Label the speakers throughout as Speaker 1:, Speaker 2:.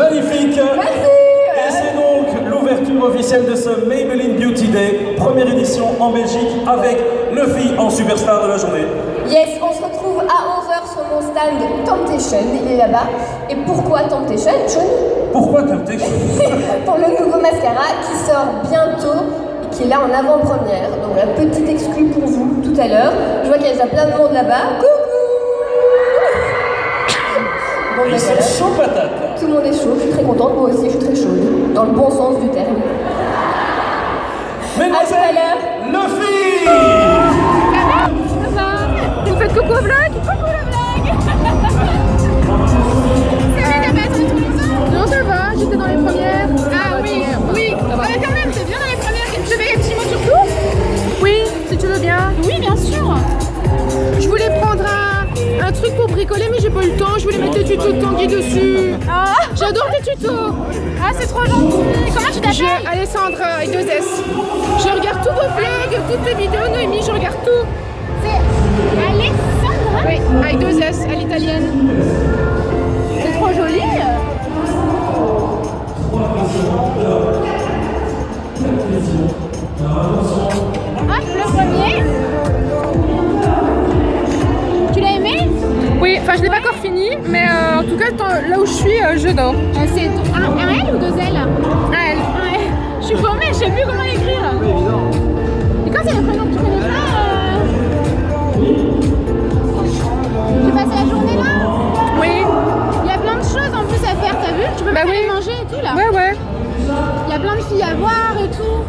Speaker 1: Magnifique.
Speaker 2: Merci.
Speaker 1: Et c'est donc l'ouverture officielle de ce Maybelline Beauty Day, première édition en Belgique avec Luffy en superstar de la journée.
Speaker 2: Yes, on se retrouve à 11h sur mon stand Temptation, il est là-bas. Et pourquoi Temptation, Johnny?
Speaker 1: Pourquoi Temptation?
Speaker 2: Pour le nouveau mascara qui sort bientôt et qui est là en avant-première. Donc la petite exclue pour vous tout à l'heure. Je vois qu'il y a déjà plein de monde là-bas. Coucou. Bon,
Speaker 1: Ils sont chauds patates là.
Speaker 2: Tout le monde est chaud, je suis très contente, moi aussi je suis très chaude, dans le bon sens du terme.
Speaker 1: Mesdemoiselles,
Speaker 2: à tout à l'heure.
Speaker 1: Luffy.
Speaker 3: Ça va? Vous faites coucou au vlog? Coucou le vlog. Ça va, t'as pas attendu tout le monde? Non, ça va, j'étais dans les premières. Ah oui, oui. Mais quand même, t'es bien dans les premières. Je fais un petit mot sur tout? Oui, si tu veux bien. Oui, bien sûr. Je voulais prendre un truc pour bricoler, mais j'ai pas eu le temps. Je voulais mettre tes tutos de Tanguy dessus. Ah. J'adore tes tutos. Ah, c'est trop gentil. Comment tu t'appelles? Alessandra avec 2 S. Je regarde tous vos vlogs, toutes tes vidéos, Noémie, je regarde tout. C'est Alessandra? Oui, avec 2 S à l'italienne. C'est trop joli. Hop, le premier. Tu l'as aimé? Oui, enfin je l'ai pas encore fini, mais en tout cas là où je suis, je dors. C'est un L ou 2 L? Un L. Ouais. Je suis paumée, je sais plus comment l'écrire. Et quand c'est le prénom que tu connais pas, tu passes la journée là? Oui. Il y a plein de choses en plus à faire, t'as vu? Tu peux même aller manger et tout là. Ouais, ouais. Il y a plein de filles à voir et tout.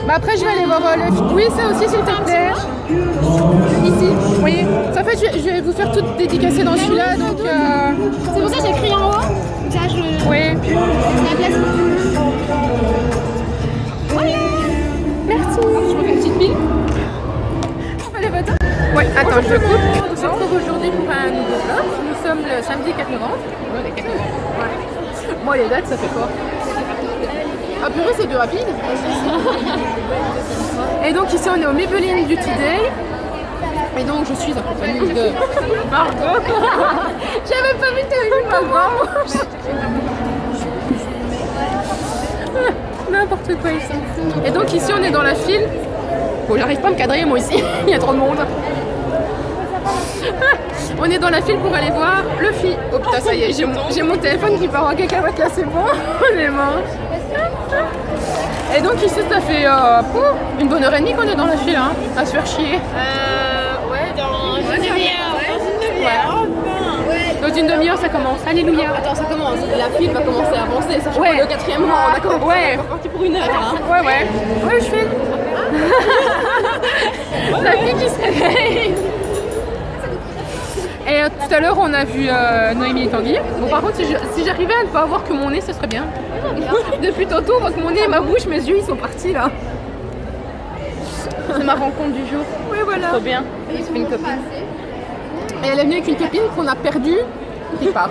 Speaker 3: Bah après je vais aller voir les filles. Oui, ça aussi s'il te plaît. Ici. Oui. En fait je vais vous faire tout dédicacer dans celui-là donc. C'est pour ça que j'ai écrit en haut. Là je. Oui. La place. Voilà. Merci. Je me fais une petite bille. On fait les photos. Oui, attends, je coupe. On se retrouve aujourd'hui pour un nouveau vlog. Nous sommes le samedi 4 novembre. Ouais, les 4 novembre. Ouais. Moi les dates ça fait quoi? Ah purée, c'est du rapide. Et donc ici on est au Maybelline Beauty Day. Et donc je suis en compagnie de Margot. J'avais pas vu que Margot. N'importe quoi ici. Et donc ici on est dans la file. Bon, j'arrive pas à me cadrer moi ici. Il y a trop de monde. On est dans la file pour aller voir Luffy. Oh putain, ça y est, j'ai mon téléphone qui part en cacahuète là, c'est bon. On est mort. Et donc ici ça fait une bonne heure et demie qu'on est dans la file, hein, à se faire chier.
Speaker 4: Ouais, dans une demi-heure.
Speaker 3: Dans une demi-heure ça commence, alléluia.
Speaker 4: Attends, ça commence, la file va commencer à avancer, ça
Speaker 3: Ouais.
Speaker 4: le 4e rang, d'accord?
Speaker 3: Ouais.
Speaker 4: On est parti pour 1 heure. Hein.
Speaker 3: Ouais, je file. La fille qui se réveille. Et tout à l'heure on a vu Noémie et Tanguy. Bon par contre si j'arrivais à ne pas avoir que mon nez, ça serait bien. Depuis tantôt on voit que mon nez et ma bouche, mes yeux ils sont partis là. C'est ma rencontre du jour. Oui voilà.
Speaker 4: Trop bien. Il se fait une copine.
Speaker 3: Et elle est venue avec une copine qu'on a perdue quelque part.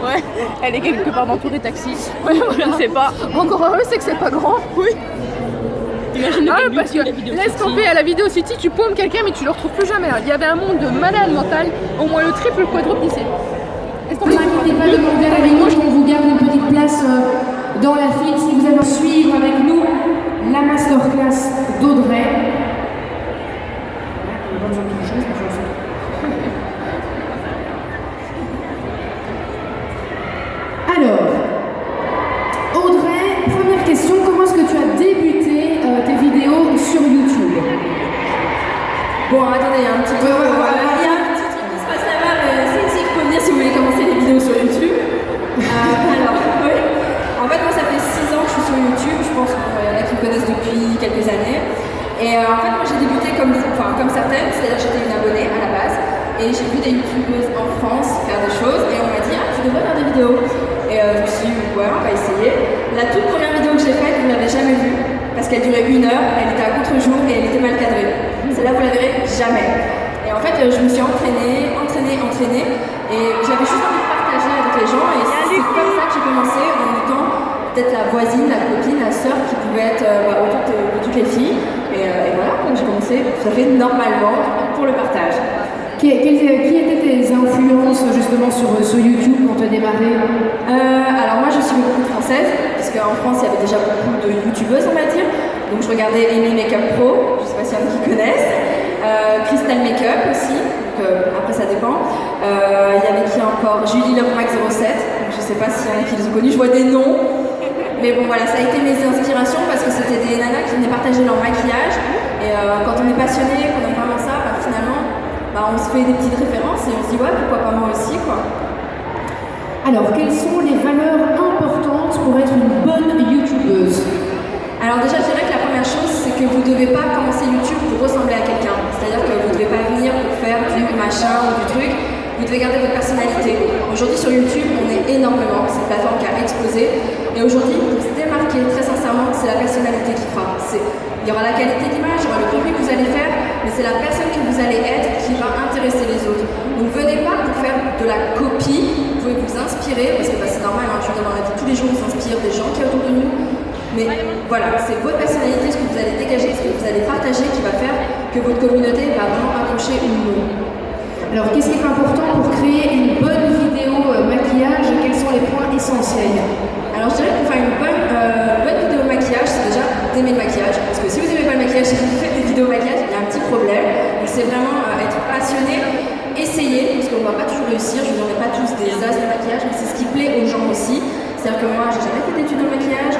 Speaker 4: Ouais. Elle est quelque part dans tous les taxis.
Speaker 3: Ouais, voilà.
Speaker 4: Je ne sais pas.
Speaker 3: Encore heureux c'est que c'est pas grand. Oui.
Speaker 4: Imagine
Speaker 3: Parce que laisse tomber à la vidéo City, tu paumes quelqu'un mais tu le retrouves plus jamais. Il y avait un monde de malade mental, au moins le triple, le quadruple ici.
Speaker 5: Ne vous inquiétez pas de demander à la gauche, on vous garde une petite place dans la file si vous avez à suivre avec nous la masterclass d'Audrey. Alors, Audrey, première question, comment est-ce que tu as débuté tes vidéos sur YouTube?
Speaker 6: Bon, attendez, il y a un petit peu. Voilà, il y a un petit truc qui se passe là-bas, mais c'est ici qu'il faut venir si vous voulez commencer les vidéos sur YouTube. Alors, oui. En fait, moi, ça fait 6 ans que je suis sur YouTube. Je pense qu'il y en a qui me connaissent depuis quelques années. Et en fait, moi, j'ai débuté comme certaines, c'est-à-dire que j'étais une abonnée à la base. Et j'ai vu des youtubeuses en France faire des choses. Et on m'a dit, ah, tu devrais faire des vidéos. Et je me suis dit, ouais, on va essayer. La toute première vidéo que j'ai faite, vous ne l'avez jamais vue. Parce qu'elle durait 1 heure, elle était à contre-jour et elle était mal cadrée. Celle-là, vous la verrez jamais. Et en fait, je me suis entraînée. Et j'avais juste envie de partager avec les gens. Et c'est comme ça que j'ai commencé, en étant peut-être la voisine, la copine, la sœur qui pouvait être autour de toutes les filles. Et voilà, donc j'ai commencé tout à fait normalement pour le partage.
Speaker 5: Qui étaient tes influences justement sur YouTube quand tu as démarré?
Speaker 6: Alors moi je suis beaucoup de françaises, parce qu'en France il y avait déjà beaucoup de youtubeuses on va dire. Donc je regardais Amy Makeup Pro, je sais pas s'il y en a qui connaissent. Crystal Makeup aussi, donc après ça dépend. Il y avait qui encore? Julie Love Max 07, donc je sais pas s'il y en a qui les ont connus, je vois des noms. Mais bon voilà, ça a été mes inspirations parce que c'était des nanas qui venaient partager leur maquillage. Et quand on est passionné, qu'on aime vraiment ça, bah, finalement on se fait des petites références et on se dit ouais pourquoi pas moi aussi quoi.
Speaker 5: Alors, quelles sont les valeurs importantes pour être une bonne youtubeuse?
Speaker 6: Alors déjà je dirais que la première chose c'est que vous ne devez pas commencer YouTube pour ressembler à quelqu'un. C'est-à-dire que vous ne devez pas venir pour faire du machin ou du truc. Vous devez garder votre personnalité. Aujourd'hui sur YouTube, on est énormément, c'est une plateforme qui a explosé. Et aujourd'hui, pour se démarquer, très sincèrement, c'est la personnalité qui fera. Il y aura la qualité d'image, il y aura le contenu que vous allez faire, mais c'est la personne que vous allez être qui va intéresser les autres. Donc venez pas pour faire de la copie, vous pouvez vous inspirer, parce que c'est normal, hein, je veux dire, dans la vie tous les jours on s'inspire des gens qui sont autour de nous. Mais voilà, c'est votre personnalité, ce que vous allez dégager, ce que vous allez partager qui va faire que votre communauté va vraiment accrocher ou non.
Speaker 5: Alors, qu'est-ce qui est important pour créer une bonne vidéo maquillage et quels sont les points essentiels?
Speaker 6: Alors, je dirais que pour faire une bonne vidéo maquillage, c'est déjà d'aimer le maquillage. Parce que si vous n'aimez pas le maquillage, si vous faites des vidéos maquillage, il y a un petit problème. Donc, c'est vraiment être passionné, essayer, parce qu'on ne va pas toujours réussir. Je veux dire, on n'est pas tous des as de maquillage, mais c'est ce qui plaît aux gens aussi. C'est-à-dire que moi, j'ai jamais fait d'études de maquillage.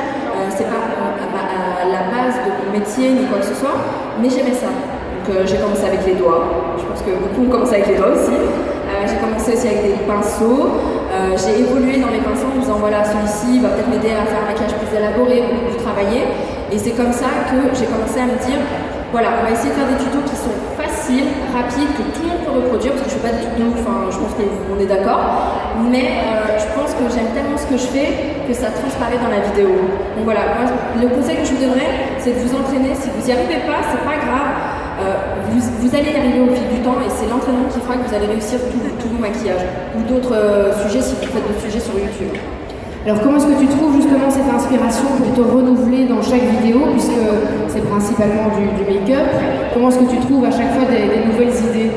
Speaker 6: C'est pas à la base de mon métier ni quoi que ce soit, mais j'aimais ça. Donc j'ai commencé avec les doigts, je pense que beaucoup ont commencé avec les doigts aussi. J'ai commencé aussi avec des pinceaux, j'ai évolué dans les pinceaux en me disant voilà celui-ci va peut-être m'aider à faire un maquillage plus élaboré, beaucoup plus travaillé. Et c'est comme ça que j'ai commencé à me dire voilà, on va essayer de faire des tutos qui sont faciles, rapides, que tout le monde peut reproduire, parce que je fais pas des tutos, enfin je pense qu'on est d'accord. Mais je pense que j'aime tellement ce que je fais que ça transparaît dans la vidéo. Donc voilà, moi, le conseil que je vous donnerais, c'est de vous entraîner. Si vous n'y arrivez pas, c'est pas grave. Vous allez y arriver au fil du temps et c'est l'entraînement qui fera que vous allez réussir tous vos maquillages ou d'autres sujets si vous faites d'autres sujets sur YouTube.
Speaker 5: Alors, comment est-ce que tu trouves justement cette inspiration pour te renouveler dans chaque vidéo, puisque c'est principalement du make-up? Comment est-ce que tu trouves à chaque fois des nouvelles idées?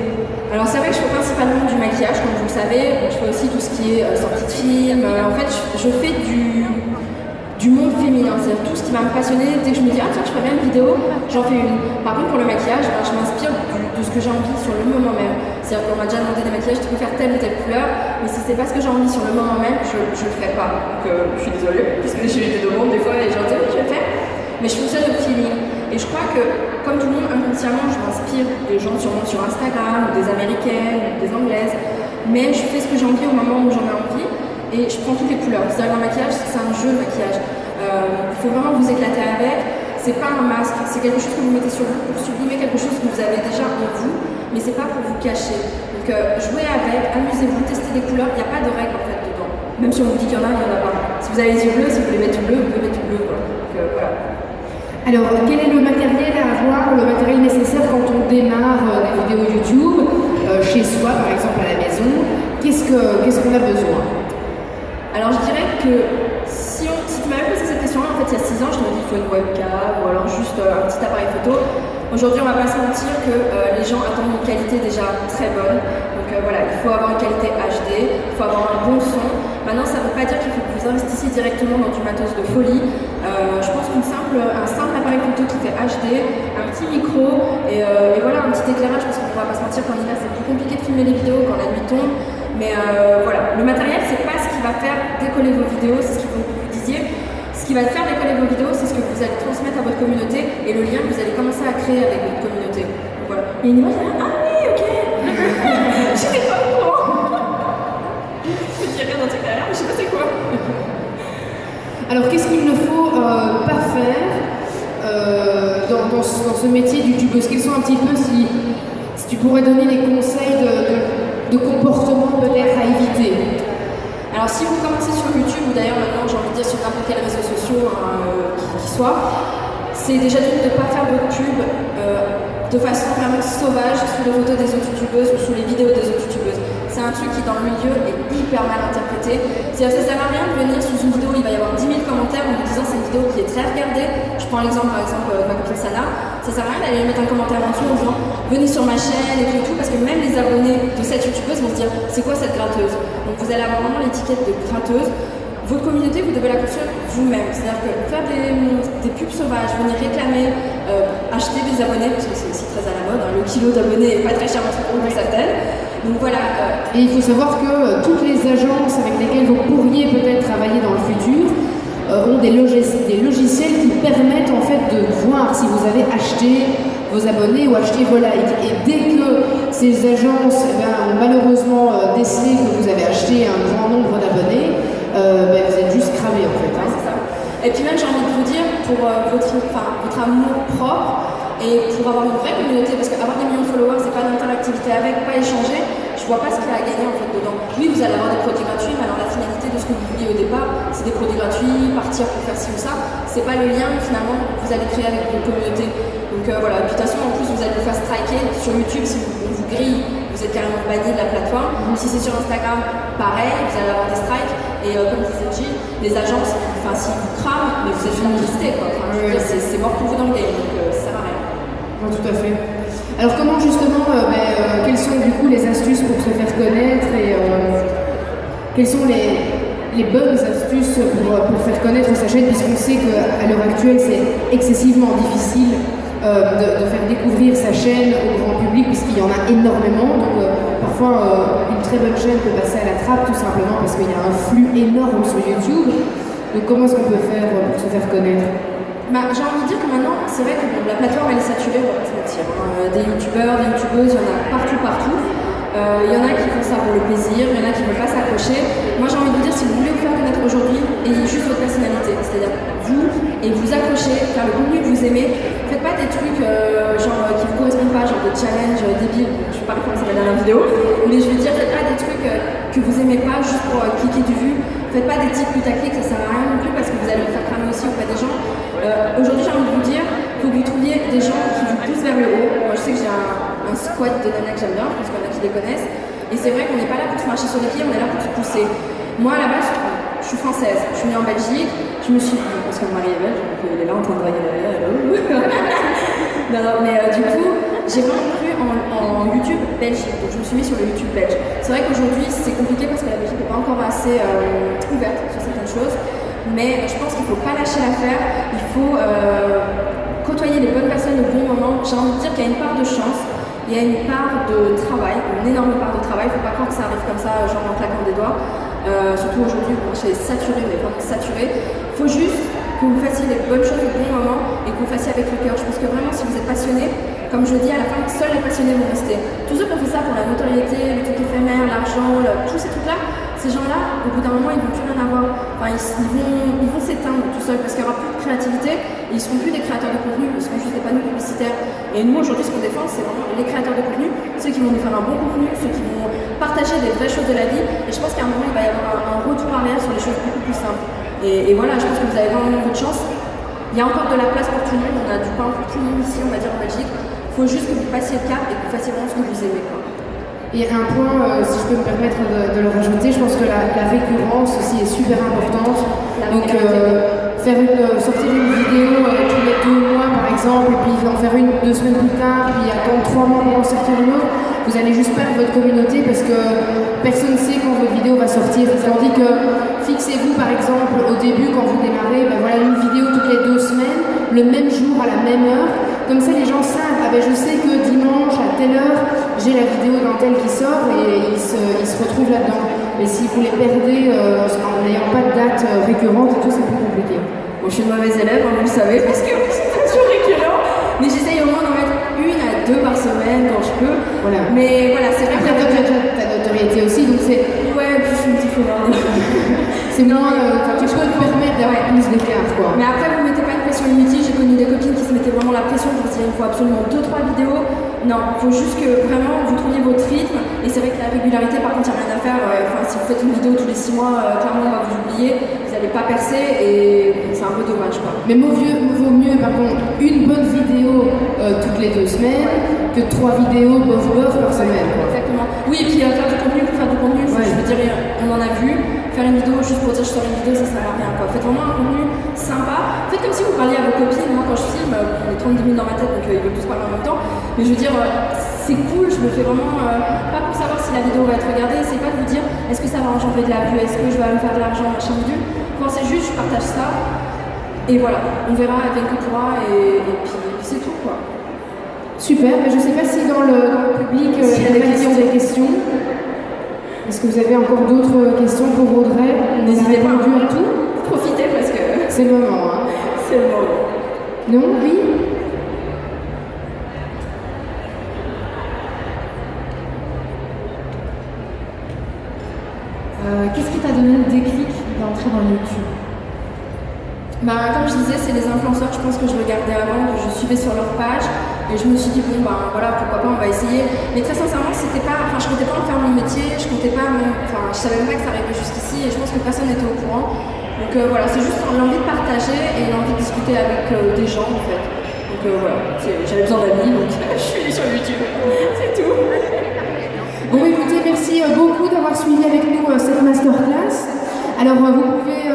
Speaker 6: Alors c'est vrai que je fais principalement du maquillage, comme vous le savez. Je fais aussi tout ce qui est sortie de film. En fait, je fais du monde féminin, c'est-à-dire tout ce qui va me passionner. Dès que je me dis ah tiens, je ferais bien une vidéo, j'en fais une. Par contre pour le maquillage, je m'inspire de ce que j'ai envie sur le moment même. C'est-à-dire qu'on m'a déjà demandé des maquillages, tu peux faire telle ou telle couleur, mais si c'est pas ce que j'ai envie sur le moment même, je le ferai pas. Donc je suis désolée, puisque j'ai eu des demandes des fois et j'ai dit oui je vais le faire. Mais je fonctionne au feeling. Et je crois que, comme tout le monde, inconsciemment, je m'inspire des gens sûrement sur Instagram, ou des américaines, ou des anglaises. Mais je fais ce que j'ai envie au moment où j'en ai envie. Et je prends toutes les couleurs. C'est-à-dire, le maquillage, c'est un jeu de maquillage. Il faut vraiment vous éclater avec. C'est pas un masque, c'est quelque chose que vous mettez sur vous pour sublimer quelque chose que vous avez déjà en vous. Mais c'est pas pour vous cacher. Donc, jouez avec, amusez-vous, testez des couleurs. Il n'y a pas de règle, en fait, dedans. Même si on vous dit qu'il y en a, il n'y en a pas. Si vous avez les yeux bleus, si vous voulez mettre du bleu, vous pouvez mettre du bleu. Quoi. Donc, voilà.
Speaker 5: Alors, quel est le matériel à avoir, le matériel nécessaire quand on démarre des vidéos YouTube, chez soi par exemple à la maison? Qu'est-ce qu'on a besoin?
Speaker 6: Alors je dirais que si tu m'avais posé cette question-là, en fait il y a 6 ans, je t'aurais dit qu'il faut une webcam ou alors juste un petit appareil photo. Aujourd'hui on va pas se mentir que les gens attendent une qualité déjà très bonne. Donc voilà, il faut avoir une qualité HD, il faut avoir un bon son. Maintenant ça ne veut pas dire qu'il faut que vous investissiez directement dans du matos de folie. Je pense qu'un simple appareil photo qui fait HD, un petit micro et voilà un petit éclairage, parce qu'on ne va pas se mentir qu'en hiver c'est plus compliqué de filmer les vidéos quand la nuit tombe. Mais voilà, le matériel c'est pas ce qui va faire décoller vos vidéos, c'est ce qu'il faut que vous disiez. Ce qui va faire décoller vos vidéos, c'est ce que vous allez transmettre à votre communauté et le lien que vous allez commencer à créer avec votre communauté. Donc voilà. Et une image, ah oui, ok. J'étais pas au courant. Je dis rien dans ce cas-là, mais je sais pas c'est quoi.
Speaker 5: Alors, qu'est-ce qu'il ne faut pas faire dans ce métier du youtubeuse? Quels sont un petit peu, si tu pourrais donner des conseils de comportement peut-être à éviter?
Speaker 6: Alors si vous commencez sur YouTube, ou d'ailleurs maintenant j'ai envie de dire sur n'importe quels réseaux sociaux qui soit, c'est déjà de ne pas faire votre pub de façon vraiment sauvage sous les photos des autres youtubeuses ou sous les vidéos des autres youtubeuses. C'est un truc qui dans le milieu est hyper mal interprété. C'est-à-dire que ça sert à rien de venir sous une vidéo, il va y avoir 10 000 commentaires en vous disant c'est une vidéo qui est très regardée. Je prends l'exemple par exemple de ma copine Sana. Ça sert à rien d'aller mettre un commentaire en dessous en disant venez sur ma chaîne et tout, parce que même les abonnés de cette youtubeuse vont se dire c'est quoi cette gratteuse. Donc vous allez avoir vraiment l'étiquette de gratteuse. Votre communauté, vous devez la construire vous-même. C'est-à-dire que faire des pubs sauvages, venir réclamer, acheter des abonnés, parce que c'est aussi très à la mode, hein, le kilo d'abonnés n'est pas très cher pour certaines. Donc voilà.
Speaker 5: Et il faut savoir que toutes les agences avec lesquelles vous pourriez peut-être travailler dans le futur ont des logiciels qui permettent en fait de voir si vous avez acheté vos abonnés ou acheté vos likes. Et dès que ces agences ont malheureusement décelé que vous avez acheté un grand nombre d'abonnés, vous êtes juste cramé en fait. Hein.
Speaker 6: Ouais, c'est ça. Et puis même j'ai envie de vous dire, pour votre amour propre et pour avoir une vraie communauté, parce qu'avoir des millions de followers, c'est pas d'interactivité avec, pas échanger, je vois pas ce qu'il y a à gagner en fait dedans. Oui, vous allez avoir des produits gratuits, mais alors la finalité de ce que vous vouliez au départ, c'est des produits gratuits, partir pour faire ci ou ça, c'est pas le lien finalement que vous allez créer avec votre communauté. Donc voilà, et puis de toute façon en plus vous allez vous faire striker sur YouTube si on vous grille, vous êtes carrément banni de la plateforme. Si c'est sur Instagram, pareil, vous allez avoir des strikes. Et comme disait Gilles, les agences, s'ils vous crament, mais vous êtes finalisté quoi. C'est mort pour vous dans le game, donc ça sert à rien.
Speaker 5: Ouais, tout à fait. Alors comment justement, quelles sont du coup les astuces pour se faire connaître et quelles sont les bonnes astuces pour faire connaître sa chaîne, puisqu'on sait qu'à l'heure actuelle c'est excessivement difficile de faire découvrir sa chaîne au grand public, puisqu'il y en a énormément. Donc parfois une très bonne chaîne peut passer à la trappe tout simplement parce qu'il y a un flux énorme sur YouTube. Donc comment est-ce qu'on peut faire pour se faire connaître?
Speaker 6: J'ai envie de dire que maintenant, c'est vrai que la plateforme elle est saturée, on va pas se mentir. Des youtubeurs, des youtubeuses, il y en a partout. Il y en a qui font ça pour le plaisir, il y en a qui ne veulent pas s'accrocher. Moi j'ai envie de vous dire, si vous voulez vous faire connaître aujourd'hui, ayez juste votre personnalité, c'est-à-dire vous, et vous accrochez, faire le contenu que vous aimez. Faites pas des trucs qui vous correspondent pas, genre des challenges débiles, je vais pas répondre à la dernière vidéo, mais je veux dire, faites pas des trucs que vous aimez pas juste pour cliquer du vu. Faites pas des titres putaclic, ça sert à rien non plus parce que vous allez vous faire cramer aussi auprès des gens. Aujourd'hui j'ai envie de vous dire, il faut que vous trouviez des gens qui vous poussent vers le haut. Moi je sais que j'ai un squad de nanas que j'aime bien, je pense qu'il y en a qui les connaissent. Et c'est vrai qu'on n'est pas là pour se marcher sur les pieds, on est là pour se pousser. Moi à la base, je suis française, je suis née en Belgique, je me suis... parce que mon mari est belge, donc il est là en train de draguer la non, mais du coup, j'ai vraiment cru en YouTube Belgique, donc je me suis mis sur le YouTube belge. C'est vrai qu'aujourd'hui c'est compliqué parce que la Belgique n'est pas encore assez ouverte sur certaines choses, mais je pense qu'il ne faut pas lâcher l'affaire, il faut côtoyer les bonnes personnes au bon moment. J'ai envie de dire qu'il y a une part de chance, il y a une part de travail, une énorme part de travail, il ne faut pas croire que ça arrive comme ça, genre en claquant des doigts. Surtout aujourd'hui, le marché est saturé, mais vraiment saturé. Il faut juste que vous fassiez les bonnes choses au bon moment et que vous fassiez avec le cœur. Je pense que vraiment, si vous êtes passionné, comme je le dis à la fin, seuls les passionnés vont rester. Tous ceux qui ont fait ça pour la notoriété, le truc éphémère, l'argent, tous ces trucs-là, ces gens-là, au bout d'un moment, ils ne vont plus rien avoir. Enfin, ils vont s'éteindre tout seuls parce qu'il n'y aura plus de créativité et ils ne seront plus des créateurs de contenu, ils seront juste des panneaux publicitaires. Et nous, aujourd'hui, ce qu'on défend, c'est vraiment les créateurs de contenu, ceux qui vont nous faire un bon contenu, ceux qui vont partager des vraies choses de la vie. Et je pense qu'à un moment, il va y avoir un retour arrière sur les choses beaucoup plus simples. Et voilà, je pense que vous avez vraiment beaucoup de chance. Il y a encore de la place pour tout le monde, on a du pain pour tout le monde ici, on va dire en Belgique. Il faut juste que vous passiez le cap et que vous fassiez vraiment ce que vous aimez, quoi.
Speaker 5: Et un point, si je peux me permettre de le rajouter, je pense que la récurrence aussi est super importante. Donc sortir une vidéo tous les 2 mois par exemple, et puis en faire une 2 semaines plus tard, puis attendre 3 mois pour en sortir une autre, vous allez juste perdre votre communauté parce que personne ne sait quand votre vidéo va sortir. Tandis que fixez-vous par exemple au début quand vous démarrez, une vidéo toutes les 2 semaines, le même jour à la même heure. Comme ça les gens savent, je sais que dimanche à telle heure, j'ai la vidéo d'un tel qui sort et ils se retrouvent là-dedans. Mais si vous les perdez en n'ayant pas de date récurrente, tout c'est plus compliqué.
Speaker 6: Bon, je suis une mauvaise élève, vous le savez, parce que je suis pas toujours récurrent. Mais j'essaye au moins d'en mettre 1 à 2 par semaine quand je peux. Voilà. Mais voilà, c'est vrai que
Speaker 5: ta notoriété aussi, donc c'est...
Speaker 6: Ouais, puis je suis une petite fauvarde.
Speaker 5: C'est moins... tu peux te permettre d'avoir plus d'écart, quoi.
Speaker 6: Mais après, vous mettez pas une pression inutile. J'ai connu des copines qui se mettaient vraiment la pression pour se dire il faut absolument 2-3 vidéos. Non, il faut juste que vraiment vous trouviez votre rythme. Et c'est vrai que la régularité, par contre, il n'y a rien à faire. Si vous faites une vidéo tous les 6 mois, clairement, on va vous oublier. Vous n'allez pas percer et c'est un peu dommage, quoi.
Speaker 5: Mais vaut mieux, par contre, une bonne vidéo toutes les 2 semaines que 3 vidéos bof par semaine, quoi.
Speaker 6: Exactement. Oui, et puis faire du contenu pour faire du contenu, je veux dire, on en a vu. Faire une vidéo juste pour dire je sors une vidéo, ça sert à rien, quoi. Faites vraiment un contenu sympa. comme si vous parliez à vos copines. Moi, quand je filme, on est 30 minutes dans ma tête, donc ils veulent tous parler en même temps. Mais je veux dire, c'est cool, je me fais vraiment, pas pour savoir si la vidéo va être regardée, c'est pas de vous dire est-ce que ça va engendrer de la vue, est-ce que je vais me faire de l'argent, machin vue. Quand c'est juste, je partage ça, et voilà, on verra avec que pourra, et puis c'est tout quoi.
Speaker 5: Super, mais je sais pas si dans le public il y a des questions. Est-ce que vous avez encore d'autres questions pour Audrey?
Speaker 6: N'hésitez pas
Speaker 5: à tout.
Speaker 6: Profitez parce que
Speaker 5: c'est le moment. Hein.
Speaker 6: C'est le moment.
Speaker 5: Non, oui. Qu'est-ce qui t'a donné le déclic d'entrer dans YouTube?
Speaker 6: Bah, comme je disais, c'est les influenceurs, je pense que je regardais avant, que je suivais sur leur page, et je me suis dit, bon, bah voilà, pourquoi pas, on va essayer. Mais très sincèrement, c'était pas, je comptais pas en faire mon métier, je comptais pas, je savais même pas que ça arrivait jusqu'ici, et je pense que personne n'était au courant. Donc voilà, c'est juste l'envie de partager et l'envie de discuter avec des gens, en fait. Donc voilà, j'avais besoin d'amis, donc je suis sur YouTube, c'est tout.
Speaker 5: Bon, écoutez, merci beaucoup d'avoir suivi avec nous cette masterclass. Alors, vous pouvez,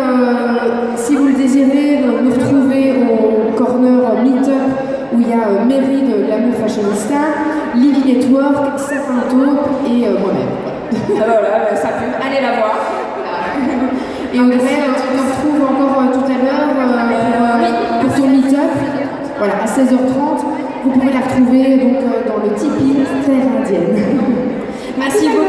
Speaker 5: si vous le désirez, nous retrouver au corner Meetup où il y a Mary de l'amour fashionista, Livy Network, Sapin Taupe et moi-même.
Speaker 6: Voilà, ça pue, allez la voir.
Speaker 5: Et Audrey, on nous retrouve encore tout à l'heure pour son Meetup, voilà, à 16h30. Vous pouvez la retrouver donc, dans le Tipeee Terre Indienne.
Speaker 6: Merci beaucoup.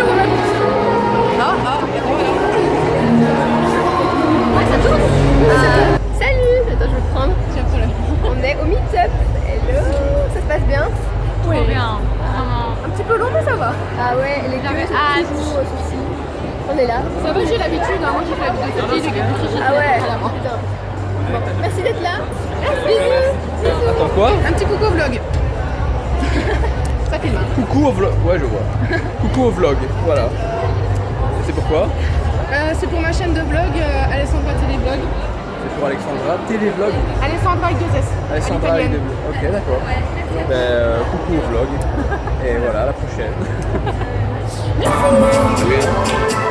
Speaker 3: voiture ou même.
Speaker 2: Ouais, ça tourne. Salut, attends, je vais te prendre. On est au meet-up. Hello, ça se passe bien?
Speaker 3: Oui. Bien.
Speaker 2: Un petit peu long, mais ça va. Ah ouais, les queues, soucis. On est là.
Speaker 3: Ça va, j'ai l'habitude, moi qui fais la vidéo de fille,
Speaker 2: Ah ouais, putain. Bon, merci d'être là. Bisous.
Speaker 7: Attends quoi?
Speaker 3: Un petit coucou au vlog. Ça filme.
Speaker 7: Coucou au vlog. Ouais, je vois. Coucou au vlog. Voilà. C'est pourquoi?
Speaker 3: C'est pour ma chaîne de vlog, Alessandra Télévlog.
Speaker 7: C'est pour Alexandra Télévlog.
Speaker 3: Alessandra avec 2 S.
Speaker 7: Alexandra avec des vlogs. Ok, d'accord. Ben, coucou au vlog. Et voilà, à la prochaine.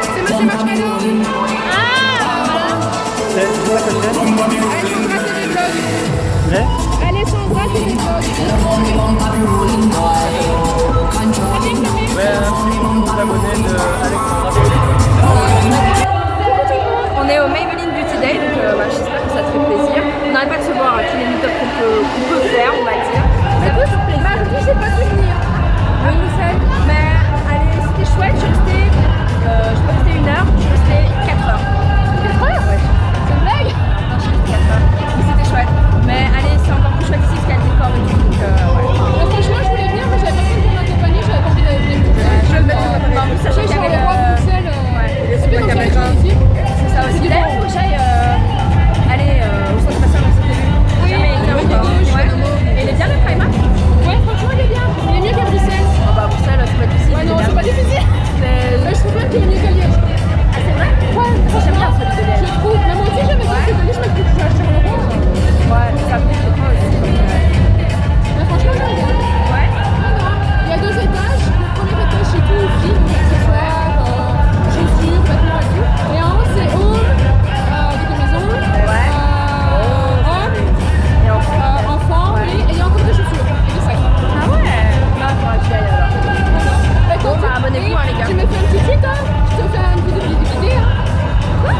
Speaker 3: C'est Monsieur Marshmallow.
Speaker 7: C'est quoi ta chaîne?
Speaker 3: Alessandra Télévlog.
Speaker 7: Ouais.
Speaker 3: Alessandra Télévlog.
Speaker 7: Ouais, l'abonné de Alexandra.
Speaker 6: On est au Maybelline Beauty Day, donc j'espère que ça te fait plaisir. On n'arrête pas de se voir tous les meet-ups qu'on peut faire, on va dire. Ça peut faire plaisir.
Speaker 3: Bah, je sais pas te venir.
Speaker 6: Oui, mais allez, c'était chouette, je suis restée, je suis pas restée 1 heure, je suis restée 4 heures.
Speaker 3: 4 heures?
Speaker 6: Ouais.
Speaker 3: C'est une blague?
Speaker 6: Non, je suis restée 4 heures. Mais c'était chouette. Mais allez, c'est encore plus chouette ici parce qu'il y a le décor et tout, donc ouais.
Speaker 3: Franchement, je voulais venir, mais j'avais personne pour m'accompagner, j'avais pas envie d'aller venir.
Speaker 6: Je vais me mettre en plus, sachant qu'il y avait
Speaker 3: Bruxelles.
Speaker 6: ouais,
Speaker 3: C'est bien
Speaker 6: la
Speaker 3: dans
Speaker 6: caméra.
Speaker 3: ici.
Speaker 6: C'est ça aussi. D'ailleurs, faut que j'aille aller au centre passeur de cette ville. Jamais été encore. Ouais. Et il est bien le Primark?
Speaker 3: Ouais, franchement, il est bien. Il est mieux qu'à Bruxelles.
Speaker 6: Oh bah Bruxelles, c'est pas difficile.
Speaker 3: Ouais, non,
Speaker 6: c'est
Speaker 3: c'est pas difficile. Mais je trouve même qu'il est mieux qu'à Liège.
Speaker 6: Ah, c'est vrai?
Speaker 3: Ouais,
Speaker 6: J'aime bien celui de Liège.
Speaker 3: je trouve. Mais moi aussi, j'aime bien celui de Liège, mais que je vais acheter le roi.
Speaker 6: Ouais, ça me plaît trop aussi.
Speaker 3: Mais franchement, j'aime bien.
Speaker 6: Ouais.
Speaker 3: Non, non. Il y a 2 étages. Le premier étage, c'est tout, filles, accessoires, chaussures, vêtements et tout. Et en haut, c'est home, décoraison,
Speaker 6: Ouais.
Speaker 3: hommes,
Speaker 6: Et enfin.
Speaker 3: enfants,
Speaker 6: Ouais.
Speaker 3: et il y a encore des chaussures et des sacs.
Speaker 6: Ah ouais. Là, il faudra que j'y aille alors.
Speaker 3: Bah,
Speaker 6: Bon, bah, abonnez-vous, hein, les gars.
Speaker 3: Tu me fais un petit tweet, hein. Je te fais une petite idée, hein. Quoi?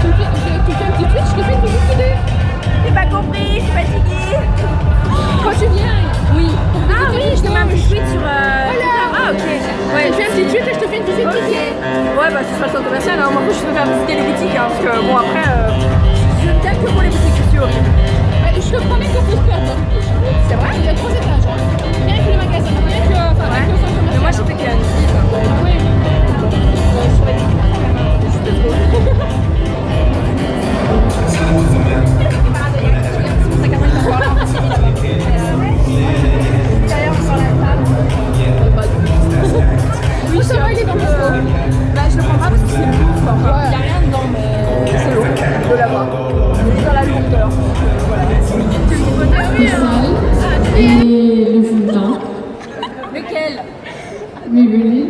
Speaker 3: Tu me fais un petit tweet, je te fais une petite idée.
Speaker 6: J'ai pas compris, je suis fatiguée.
Speaker 3: Quand tu viens.
Speaker 6: Oui. Ah oui, je te mets un petit tweet sur. Ah ok. Ouais,
Speaker 3: Je te fais un petit tweet et je te fais une petite
Speaker 6: Ok.
Speaker 3: idée.
Speaker 6: Ouais, bah ce sera le centre commercial. Hein. Moi, je peux faire visiter les boutiques. Hein, parce que bon, après, je ne t'aime que pour les boutiques, je suis horrible.
Speaker 3: Je te promets qu'on peut se perdre.
Speaker 6: C'est vrai?
Speaker 3: Il y a 3 étages. Hein. Rien que les magasins, rien que, enfin,
Speaker 6: Ouais.
Speaker 3: rien que le centre
Speaker 6: Mais moi, j'ai
Speaker 3: commercial.
Speaker 6: fait qu'il y a une visite. Hein.
Speaker 3: Oui.
Speaker 6: Oui, ça va, il est dans le Bah, je le prends pas parce que c'est lourd. Enfin, il n'y a rien dedans, mais c'est lourd de l'avoir. Il est dans la lourdeur.
Speaker 5: Et le fond de teint.
Speaker 6: Lequel?
Speaker 5: Maybelline.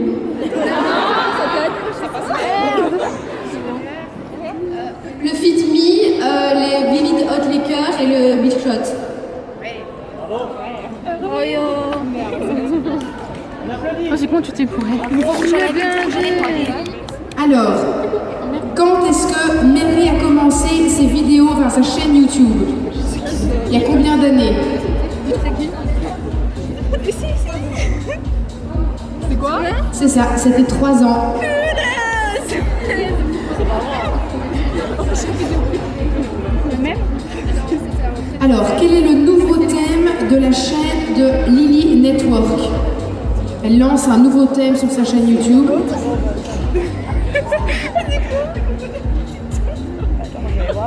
Speaker 5: Le Fit Me, les Vivid Hot Liquor et le Beach Shot.
Speaker 3: Oh, c'est comment tu t'es couré?
Speaker 5: Alors, quand est-ce que Mary a commencé ses vidéos, enfin sa chaîne YouTube? Il y a combien d'années?
Speaker 3: C'est quoi?
Speaker 5: C'est ça, c'était 3 ans. Alors, quel est le nouveau thème de la chaîne de Lily Network? Elle lance un nouveau thème sur sa chaîne YouTube.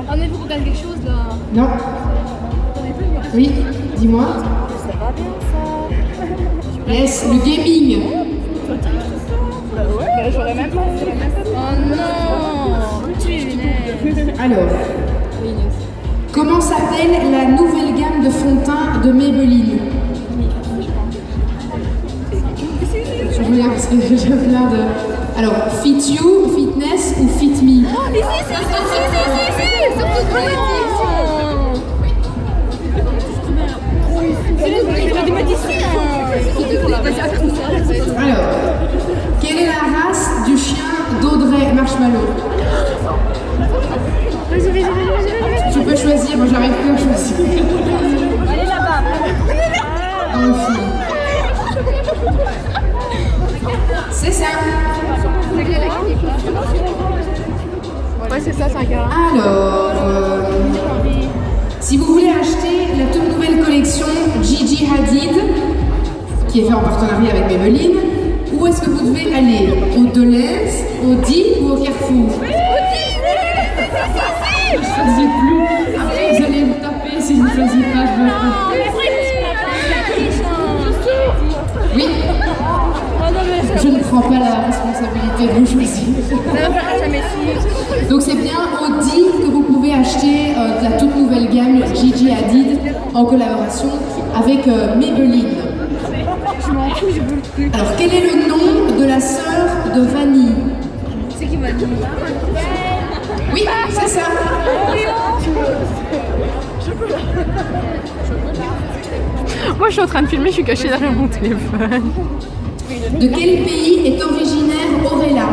Speaker 3: On est pour regarder quelque chose là.
Speaker 5: Non. Oui, dis-moi. Yes, le gaming.
Speaker 3: J'aurais même pas. Oh non.
Speaker 5: Alors, comment s'appelle la nouvelle gamme de fond de teint de Maybelline? Je regarde parce que j'ai plein de... Alors, Fit You, Fitness ou Fit Me?
Speaker 3: Mais si, surtout que
Speaker 5: Alors, quelle est la race du chien d'Audrey Marshmallow? Tu peux choisir, moi j'arrive plus à choisir.
Speaker 6: Allez là-bas.
Speaker 5: Enfin. C'est ça.
Speaker 3: Ouais, c'est ça, c'est un gars.
Speaker 5: Alors, si vous voulez acheter la toute nouvelle collection Gigi Hadid, qui est faite en partenariat avec Maybelline, où est-ce que vous devez aller? Au Deleuze, au Di ou au Carrefour? Je ne choisis plus. Après, vous allez me taper si je ne choisis pas. Oui. Je ne prends pas la responsabilité de vous choisir. Donc c'est bien au Di que vous pouvez acheter la toute nouvelle gamme Gigi Hadid en collaboration avec Maybelline.
Speaker 3: Je m'en fous, je veux le truc.
Speaker 5: Alors quel est le nom de la sœur de Vanille?
Speaker 3: C'est qui va dire?
Speaker 5: Oui, c'est ça.
Speaker 4: Moi, je suis en train de filmer, je suis cachée derrière mon téléphone.
Speaker 5: De quel pays est originaire Aurella?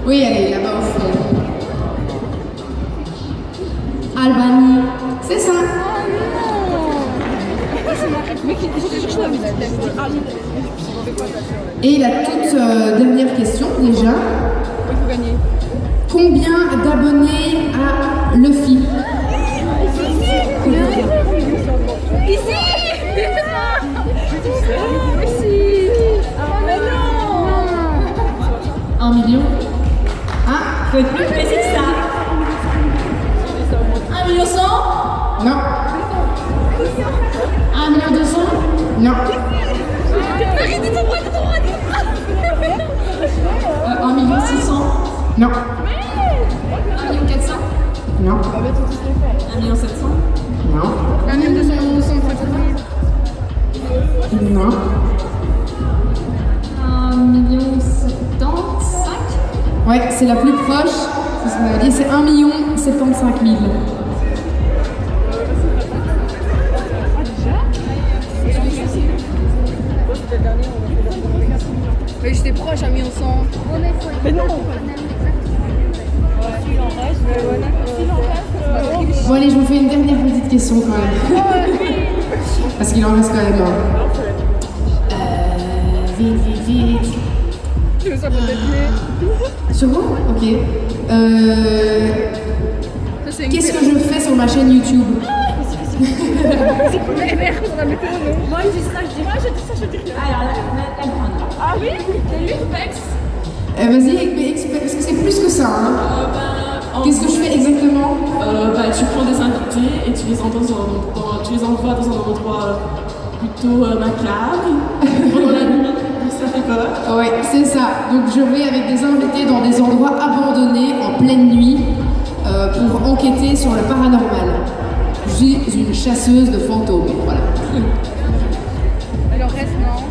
Speaker 5: Oui, elle est là-bas au fond. Albanie. C'est ça. Et la toute dernière question déjà. Combien d'abonnés a Luffy?
Speaker 3: Ici.
Speaker 5: 1 million. Ah,
Speaker 6: Faut être plus précis que ça. 1 million 100.
Speaker 5: non.
Speaker 6: 1 million 200.
Speaker 5: Non.
Speaker 6: 1 million 600.
Speaker 5: Non.
Speaker 6: 1 million 400.
Speaker 5: Non.
Speaker 6: 1 million 700.
Speaker 5: Non.
Speaker 3: 1 million 200 000.
Speaker 5: Non.
Speaker 6: 1 million 75.
Speaker 5: Ouais, c'est la plus proche. C'est ce qu'on avait dit, c'est 1 75 000.
Speaker 3: Mais j'étais proche, 1 million 100. Mais non.
Speaker 5: Bon allez, je vous fais une dernière petite question quand même. Parce qu'il en reste quand même un. Vite.
Speaker 3: Je me sens peut-être
Speaker 5: Sur vous? Ok.
Speaker 3: c'est une
Speaker 5: Qu'est-ce que je fais sur ma chaîne YouTube?
Speaker 3: Mais merde, on a mis tout le nom.
Speaker 6: Moi, je dis ça, je dis rien. Alors, la grande.
Speaker 3: Ah oui? C'est lui, Pex.
Speaker 5: Vas-y, parce que c'est plus que ça. Hein. Qu'est-ce que je fais exactement?
Speaker 8: Tu prends des invités et tu les envoies dans un endroit plutôt macabre pendant la nuit, ça fait peur.
Speaker 5: Ouais, c'est ça. Donc je vais avec des invités dans des endroits abandonnés en pleine nuit pour enquêter sur le paranormal. Je suis une chasseuse de fantômes, voilà.
Speaker 3: Alors reste, non.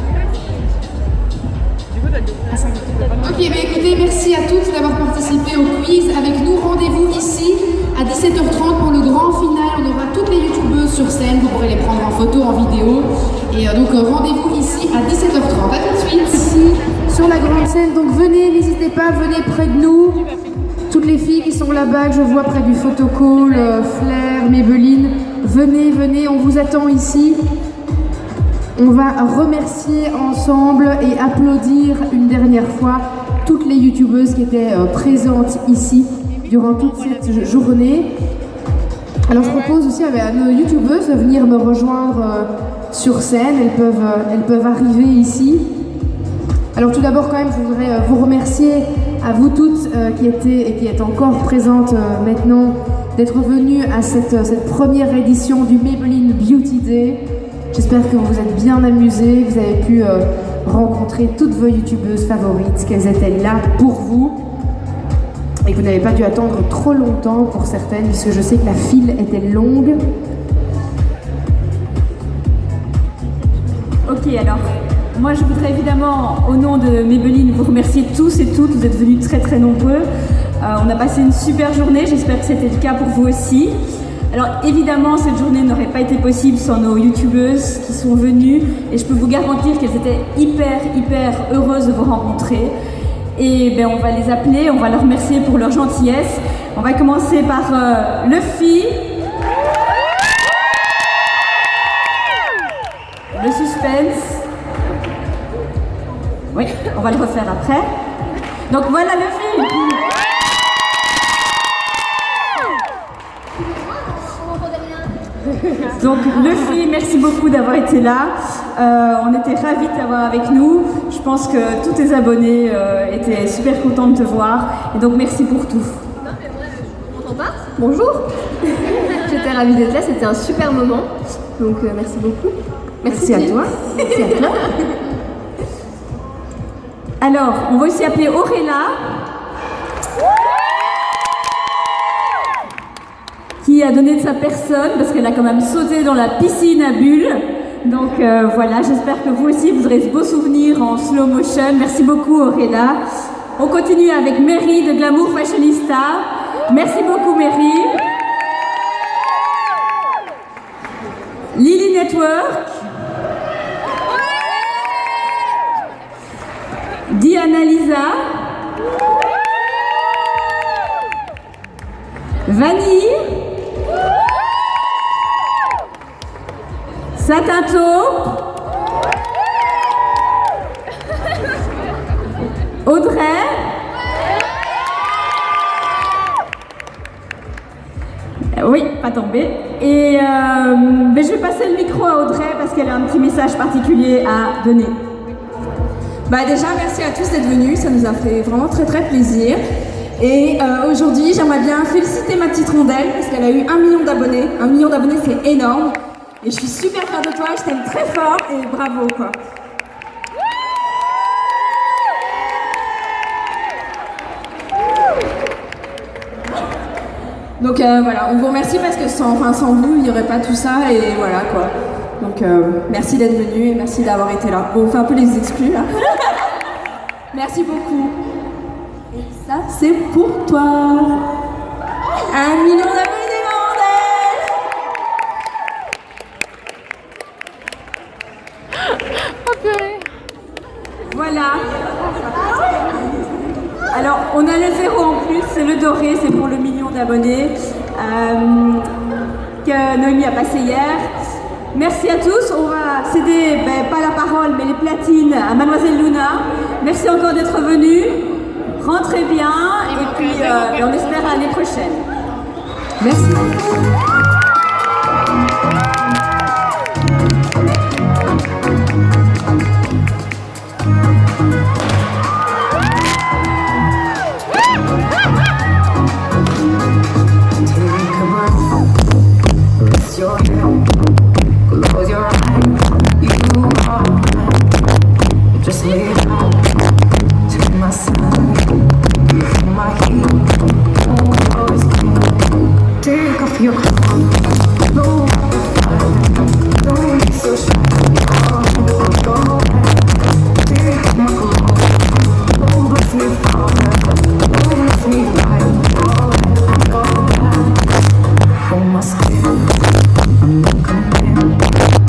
Speaker 5: Ok, bah écoutez, merci à toutes d'avoir participé au quiz avec nous. Rendez-vous ici à 17h30 pour le grand final. On aura toutes les youtubeuses sur scène, vous pourrez les prendre en photo, en vidéo. Et donc rendez-vous ici à 17h30. A tout de suite. Ici, sur la grande scène, donc venez, n'hésitez pas, venez près de nous. Toutes les filles qui sont là-bas, que je vois près du photocall, Flair, Maybelline, venez, on vous attend ici. On va remercier ensemble et applaudir une dernière fois toutes les youtubeuses qui étaient présentes ici durant toute cette journée. Alors je propose aussi à nos youtubeuses de venir me rejoindre sur scène, elles peuvent arriver ici. Alors tout d'abord quand même je voudrais vous remercier à vous toutes qui étaient et qui êtes encore présentes maintenant d'être venues à cette première édition du Maybelline Beauty Day. J'espère que vous vous êtes bien amusés, vous avez pu rencontrer toutes vos youtubeuses favorites, qu'elles étaient là pour vous et que vous n'avez pas dû attendre trop longtemps pour certaines puisque je sais que la file était longue.
Speaker 6: Ok, alors, moi je voudrais évidemment, au nom de Maybelline, vous remercier tous et toutes, vous êtes venus très très nombreux. On a passé une super journée, j'espère que c'était le cas pour vous aussi. Alors évidemment, cette journée n'aurait pas été possible sans nos youtubeuses qui sont venues et je peux vous garantir qu'elles étaient hyper heureuses de vous rencontrer. Et ben, on va les appeler, on va leur remercier pour leur gentillesse. On va commencer par Luffy. le suspense. Oui, on va le refaire après. Donc voilà le film. Donc Luffy, merci beaucoup d'avoir été là. On était ravis de t'avoir avec nous. Je pense que tous tes abonnés étaient super contents de te voir. Et donc merci pour tout.
Speaker 2: Non mais moi, je m'entends pas. Bonjour. J'étais ravie d'être là, c'était un super moment. Donc merci beaucoup.
Speaker 6: Merci à toi. Merci à toi. Alors, on va aussi appeler Auréla, qui a donné de sa personne, parce qu'elle a quand même sauté dans la piscine à bulles. Donc voilà, j'espère que vous aussi, vous aurez ce beau souvenir en slow motion. Merci beaucoup Auréla. On continue avec Mary de Glamour Fashionista. Merci beaucoup Mary. Lily Network. Diana Lisa. Vanille. Satinto. Audrey. Oui, pas tombé. Et je vais passer le micro à Audrey parce qu'elle a un petit message particulier à donner.
Speaker 9: Déjà, merci à tous d'être venus, ça nous a fait vraiment très très plaisir. Et aujourd'hui, j'aimerais bien féliciter ma petite rondelle parce qu'elle a eu 1 million d'abonnés. 1 million d'abonnés, c'est énorme. Et je suis super fière de toi, je t'aime très fort et bravo quoi. Donc voilà, on vous remercie parce que sans vous, il n'y aurait pas tout ça et voilà quoi. Donc merci d'être venu et merci d'avoir été là. Bon, on fait un peu les exclus là. Merci beaucoup. Et ça, c'est pour toi. 1 million d'abonnés, rondelle.
Speaker 4: Oh purée.
Speaker 6: Voilà. Alors, on a le 0 en plus, c'est le doré, c'est pour le 1 million d'abonnés que Noémie a passé hier. Merci à tous, on va céder, pas la parole, mais les platines à Mademoiselle Luna. Merci encore d'être venus, rentrez bien et puis on espère à l'année prochaine. Merci.
Speaker 10: Close your eyes, you are just lay down to my side. You feel my heat, oh, it's cool. Take off your clothes, no, don't be so shy. Go ahead, take off my clothes, don't bless me falling, don't bless me right. Go ahead, hold my skin. I'm not coming.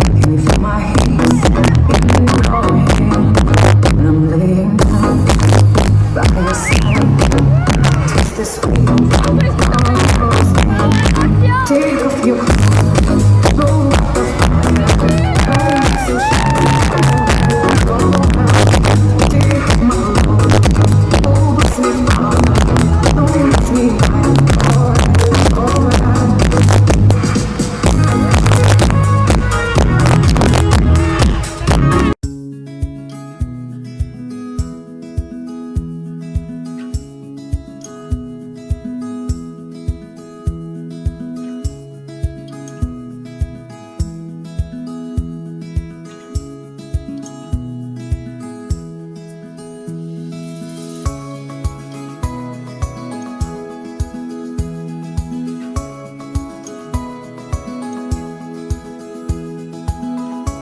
Speaker 10: Can you feel my heat in your hand? When I'm laying down by your side, taste the sweet. Take off your